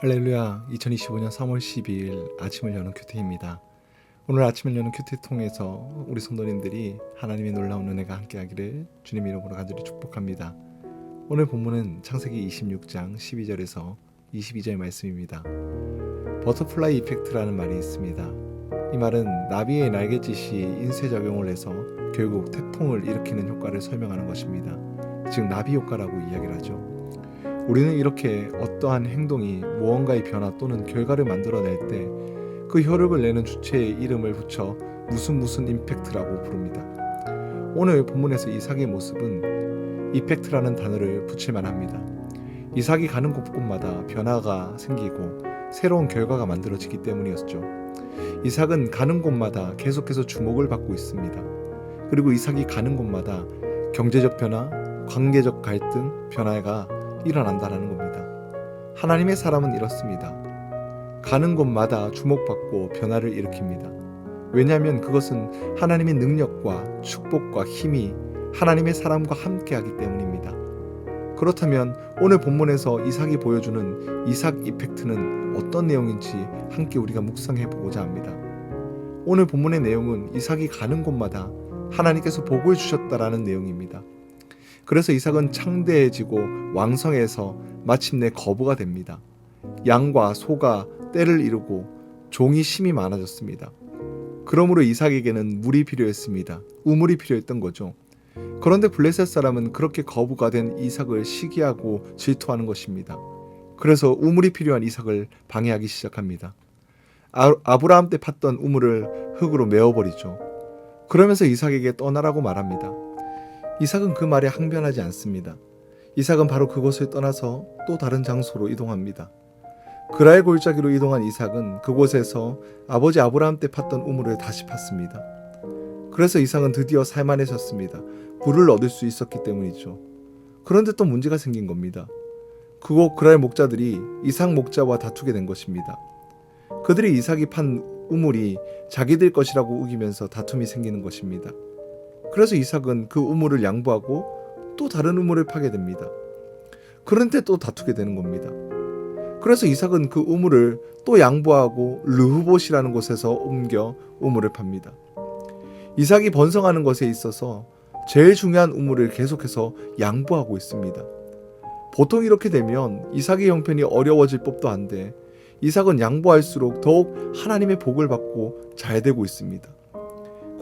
할렐루야. 2025년 3월 12일 아침을 여는 큐티입니다. 오늘 아침을 여는 큐티 통해서 우리 성도님들이 하나님의 놀라운 은혜가 함께하기를 주님 이름으로 간절히 축복합니다. 오늘 본문은 창세기 26장 12절에서 22절 말씀입니다. 버터플라이 이펙트라는 말이 있습니다. 이 말은 나비의 날갯짓이 인쇄작용을 해서 결국 태풍을 일으키는 효과를 설명하는 것입니다. 즉 나비 효과라고 이야기를 하죠. 우리는 이렇게 어떠한 행동이 무언가의 변화 또는 결과를 만들어낼 때 그 효력을 내는 주체의 이름을 붙여 무슨 임팩트라고 부릅니다. 오늘 본문에서 이삭의 모습은 이펙트라는 단어를 붙일만 합니다. 이삭이 가는 곳곳마다 변화가 생기고 새로운 결과가 만들어지기 때문이었죠. 이삭은 가는 곳마다 계속해서 주목을 받고 있습니다. 그리고 이삭이 가는 곳마다 경제적 변화, 관계적 갈등, 변화가 일어난다는 겁니다. 하나님의 사람은 이렇습니다. 가는 곳마다 주목받고 변화를 일으킵니다. 왜냐하면 그것은 하나님의 능력과 축복과 힘이 하나님의 사람과 함께하기 때문입니다. 그렇다면 오늘 본문에서 이삭이 보여주는 이삭 이펙트는 어떤 내용인지 함께 우리가 묵상해 보고자 합니다. 오늘 본문의 내용은 이삭이 가는 곳마다 하나님께서 복을 주셨다라는 내용입니다. 그래서 이삭은 창대해지고 왕성해서 마침내 거부가 됩니다. 양과 소가 떼를 이루고 종이 심이 많아졌습니다. 그러므로 이삭에게는 물이 필요했습니다. 우물이 필요했던 거죠. 그런데 블레셋 사람은 그렇게 거부가 된 이삭을 시기하고 질투하는 것입니다. 그래서 우물이 필요한 이삭을 방해하기 시작합니다. 아브라함 때 팠던 우물을 흙으로 메워버리죠. 그러면서 이삭에게 떠나라고 말합니다. 이삭은 그 말에 항변하지 않습니다. 이삭은 바로 그곳을 떠나서 또 다른 장소로 이동합니다. 그랄 골짜기로 이동한 이삭은 그곳에서 아버지 아브라함 때 팠던 우물을 다시 팠습니다. 그래서 이삭은 드디어 살만해졌습니다. 물을 얻을 수 있었기 때문이죠. 그런데 또 문제가 생긴 겁니다. 그곳 그랄 목자들이 이삭 목자와 다투게 된 것입니다. 그들이 이삭이 판 우물이 자기들 것이라고 우기면서 다툼이 생기는 것입니다. 그래서 이삭은 그 우물을 양보하고 또 다른 우물을 파게 됩니다. 그런데 또 다투게 되는 겁니다. 그래서 이삭은 그 우물을 또 양보하고 르후봇이라는 곳에서 옮겨 우물을 팝니다. 이삭이 번성하는 것에 있어서 제일 중요한 우물을 계속해서 양보하고 있습니다. 보통 이렇게 되면 이삭의 형편이 어려워질 법도 한데 이삭은 양보할수록 더욱 하나님의 복을 받고 잘 되고 있습니다.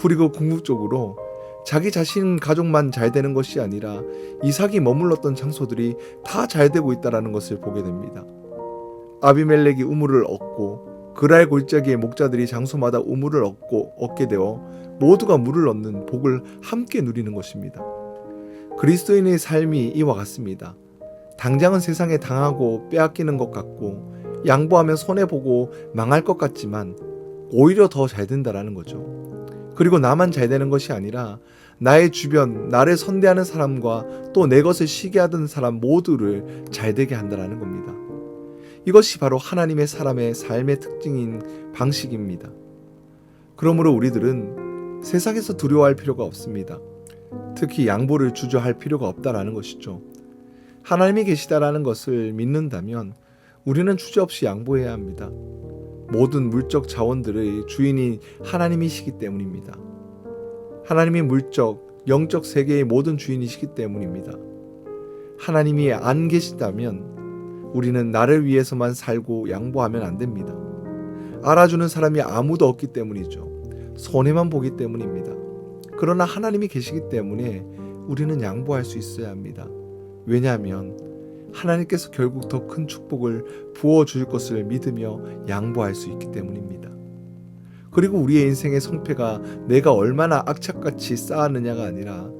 그리고 궁극적으로 자기 자신 가족만 잘 되는 것이 아니라 이삭이 머물렀던 장소들이 다 잘 되고 있다는 것을 보게 됩니다. 아비멜렉이 우물을 얻고 그랄 골짜기의 목자들이 장소마다 우물을 얻게 되어 모두가 물을 얻는 복을 함께 누리는 것입니다. 그리스도인의 삶이 이와 같습니다. 당장은 세상에 당하고 빼앗기는 것 같고 양보하면 손해보고 망할 것 같지만 오히려 더 잘 된다라는 거죠. 그리고 나만 잘 되는 것이 아니라 나의 주변, 나를 선대하는 사람과 또 내 것을 시기하던 사람 모두를 잘 되게 한다는 겁니다. 이것이 바로 하나님의 사람의 삶의 특징인 방식입니다. 그러므로 우리들은 세상에서 두려워할 필요가 없습니다. 특히 양보를 주저할 필요가 없다라는 것이죠. 하나님이 계시다라는 것을 믿는다면 우리는 주저없이 양보해야 합니다. 모든 물적 자원들의 주인이 하나님이시기 때문입니다. 하나님이 물적, 영적 세계의 모든 주인이시기 때문입니다. 하나님이 안 계시다면 우리는 나를 위해서만 살고 양보하면 안 됩니다. 알아주는 사람이 아무도 없기 때문이죠. 손해만 보기 때문입니다. 그러나 하나님이 계시기 때문에 우리는 양보할 수 있어야 합니다. 왜냐하면 하나님께서 결국 더 큰 축복을 부어줄 것을 믿으며 양보할 수 있기 때문입니다. 그리고 우리의 인생의 성패가 내가 얼마나 악착같이 쌓았느냐가 아니라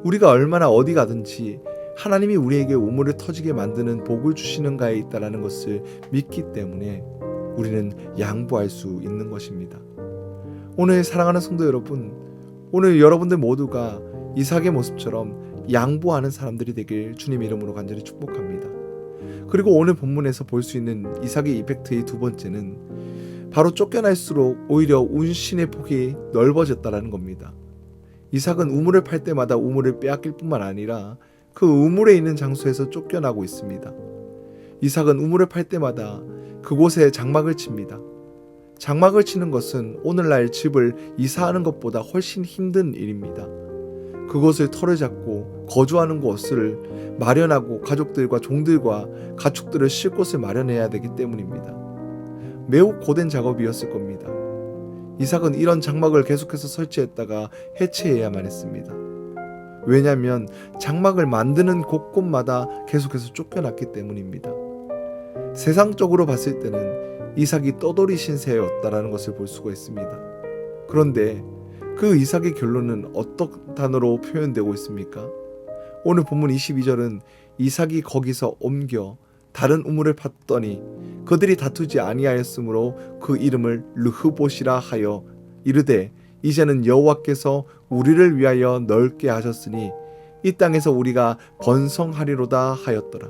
우리가 얼마나 어디 가든지 하나님이 우리에게 우물을 터지게 만드는 복을 주시는가에 있다는 것을 믿기 때문에 우리는 양보할 수 있는 것입니다. 오늘 사랑하는 성도 여러분, 오늘 여러분들 모두가 이삭의 모습처럼 양보하는 사람들이 되길 주님 이름으로 간절히 축복합니다. 그리고 오늘 본문에서 볼 수 있는 이삭의 이펙트의 두 번째는 바로 쫓겨날수록 오히려 운신의 폭이 넓어졌다는 겁니다. 이삭은 우물을 팔 때마다 우물을 빼앗길 뿐만 아니라 그 우물에 있는 장소에서 쫓겨나고 있습니다. 이삭은 우물을 팔 때마다 그곳에 장막을 칩니다. 장막을 치는 것은 오늘날 집을 이사하는 것보다 훨씬 힘든 일입니다. 그곳을 터를 잡고 거주하는 곳을 마련하고 가족들과 종들과 가축들을 쉴 곳을 마련해야 되기 때문입니다. 매우 고된 작업이었을 겁니다. 이삭은 이런 장막을 계속해서 설치했다가 해체해야만 했습니다. 왜냐하면 장막을 만드는 곳곳마다 계속해서 쫓겨났기 때문입니다. 세상적으로 봤을 때는 이삭이 떠돌이 신세였다라는 것을 볼 수가 있습니다. 그런데 그 이삭의 결론은 어떤 단어로 표현되고 있습니까? 오늘 본문 22절은 이삭이 거기서 옮겨 다른 우물을 팠더니 그들이 다투지 아니하였으므로 그 이름을 르흐봇이라 하여 이르되 이제는 여호와께서 우리를 위하여 넓게 하셨으니 이 땅에서 우리가 번성하리로다 하였더라.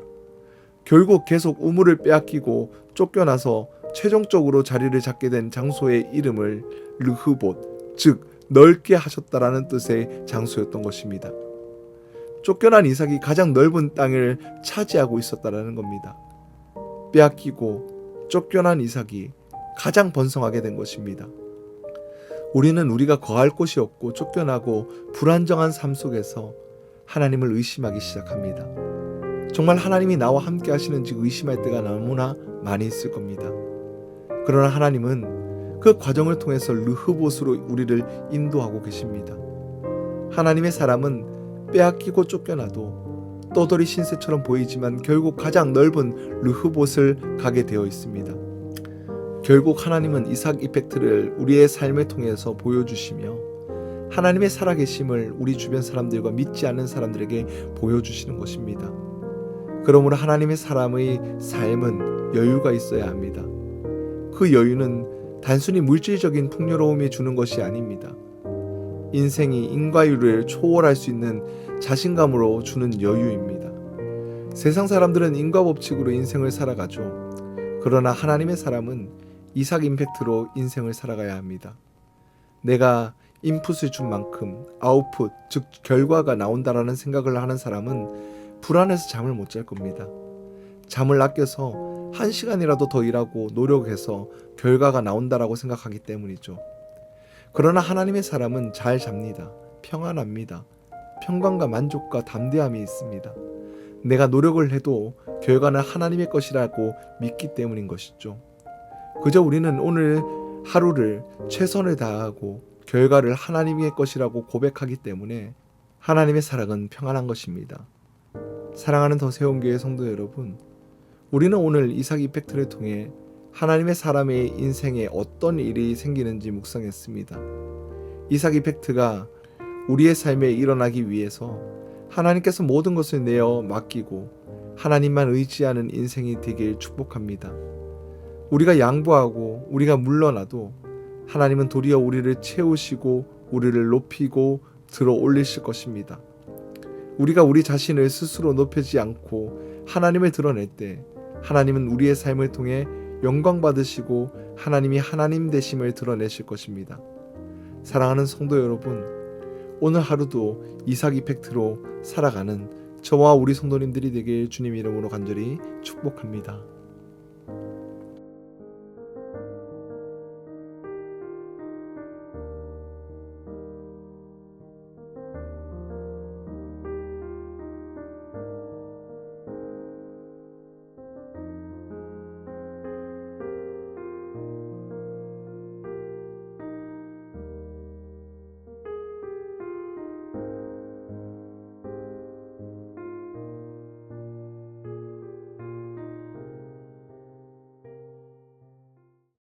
결국 계속 우물을 빼앗기고 쫓겨나서 최종적으로 자리를 잡게 된 장소의 이름을 르흐봇, 즉 넓게 하셨다라는 뜻의 장소였던 것입니다. 쫓겨난 이삭이 가장 넓은 땅을 차지하고 있었다라는 겁니다. 빼앗기고 쫓겨난 이삭이 가장 번성하게 된 것입니다. 우리는 우리가 거할 곳이 없고 쫓겨나고 불안정한 삶 속에서 하나님을 의심하기 시작합니다. 정말 하나님이 나와 함께 하시는지 의심할 때가 너무나 많이 있을 겁니다. 그러나 하나님은 그 과정을 통해서 르흐봇으로 우리를 인도하고 계십니다. 하나님의 사람은 빼앗기고 쫓겨나도 떠돌이 신세처럼 보이지만 결국 가장 넓은 르흐봇을 가게 되어 있습니다. 결국 하나님은 이삭 이펙트를 우리의 삶을 통해서 보여주시며 하나님의 살아계심을 우리 주변 사람들과 믿지 않는 사람들에게 보여주시는 것입니다. 그러므로 하나님의 사람의 삶은 여유가 있어야 합니다. 그 여유는 단순히 물질적인 풍요로움이 주는 것이 아닙니다. 인생이 인과율을 초월할 수 있는 자신감으로 주는 여유입니다. 세상 사람들은 인과 법칙으로 인생을 살아가죠. 그러나 하나님의 사람은 이삭 임팩트로 인생을 살아가야 합니다. 내가 인풋을 준 만큼 아웃풋, 즉 결과가 나온다라는 생각을 하는 사람은 불안해서 잠을 못 잘 겁니다. 잠을 아껴서 1시간이라도 더 일하고 노력해서 결과가 나온다라고 생각하기 때문이죠. 그러나 하나님의 사람은 잘 잡니다. 평안합니다. 평강과 만족과 담대함이 있습니다. 내가 노력을 해도 결과는 하나님의 것이라고 믿기 때문인 것이죠. 그저 우리는 오늘 하루를 최선을 다하고 결과를 하나님의 것이라고 고백하기 때문에 하나님의 사랑은 평안한 것입니다. 사랑하는 더 세움교회 성도 여러분, 우리는 오늘 이삭 이펙트를 통해 하나님의 사람의 인생에 어떤 일이 생기는지 묵상했습니다. 이삭 이펙트가 우리의 삶에 일어나기 위해서 하나님께서 모든 것을 내어 맡기고 하나님만 의지하는 인생이 되길 축복합니다. 우리가 양보하고 우리가 물러나도 하나님은 도리어 우리를 채우시고 우리를 높이고 들어 올리실 것입니다. 우리가 우리 자신을 스스로 높이지 않고 하나님을 드러낼 때 하나님은 우리의 삶을 통해 영광 받으시고 하나님이 하나님 되심을 드러내실 것입니다. 사랑하는 성도 여러분, 오늘 하루도 이삭 이펙트로 살아가는 저와 우리 성도님들이 되길 주님 이름으로 간절히 축복합니다.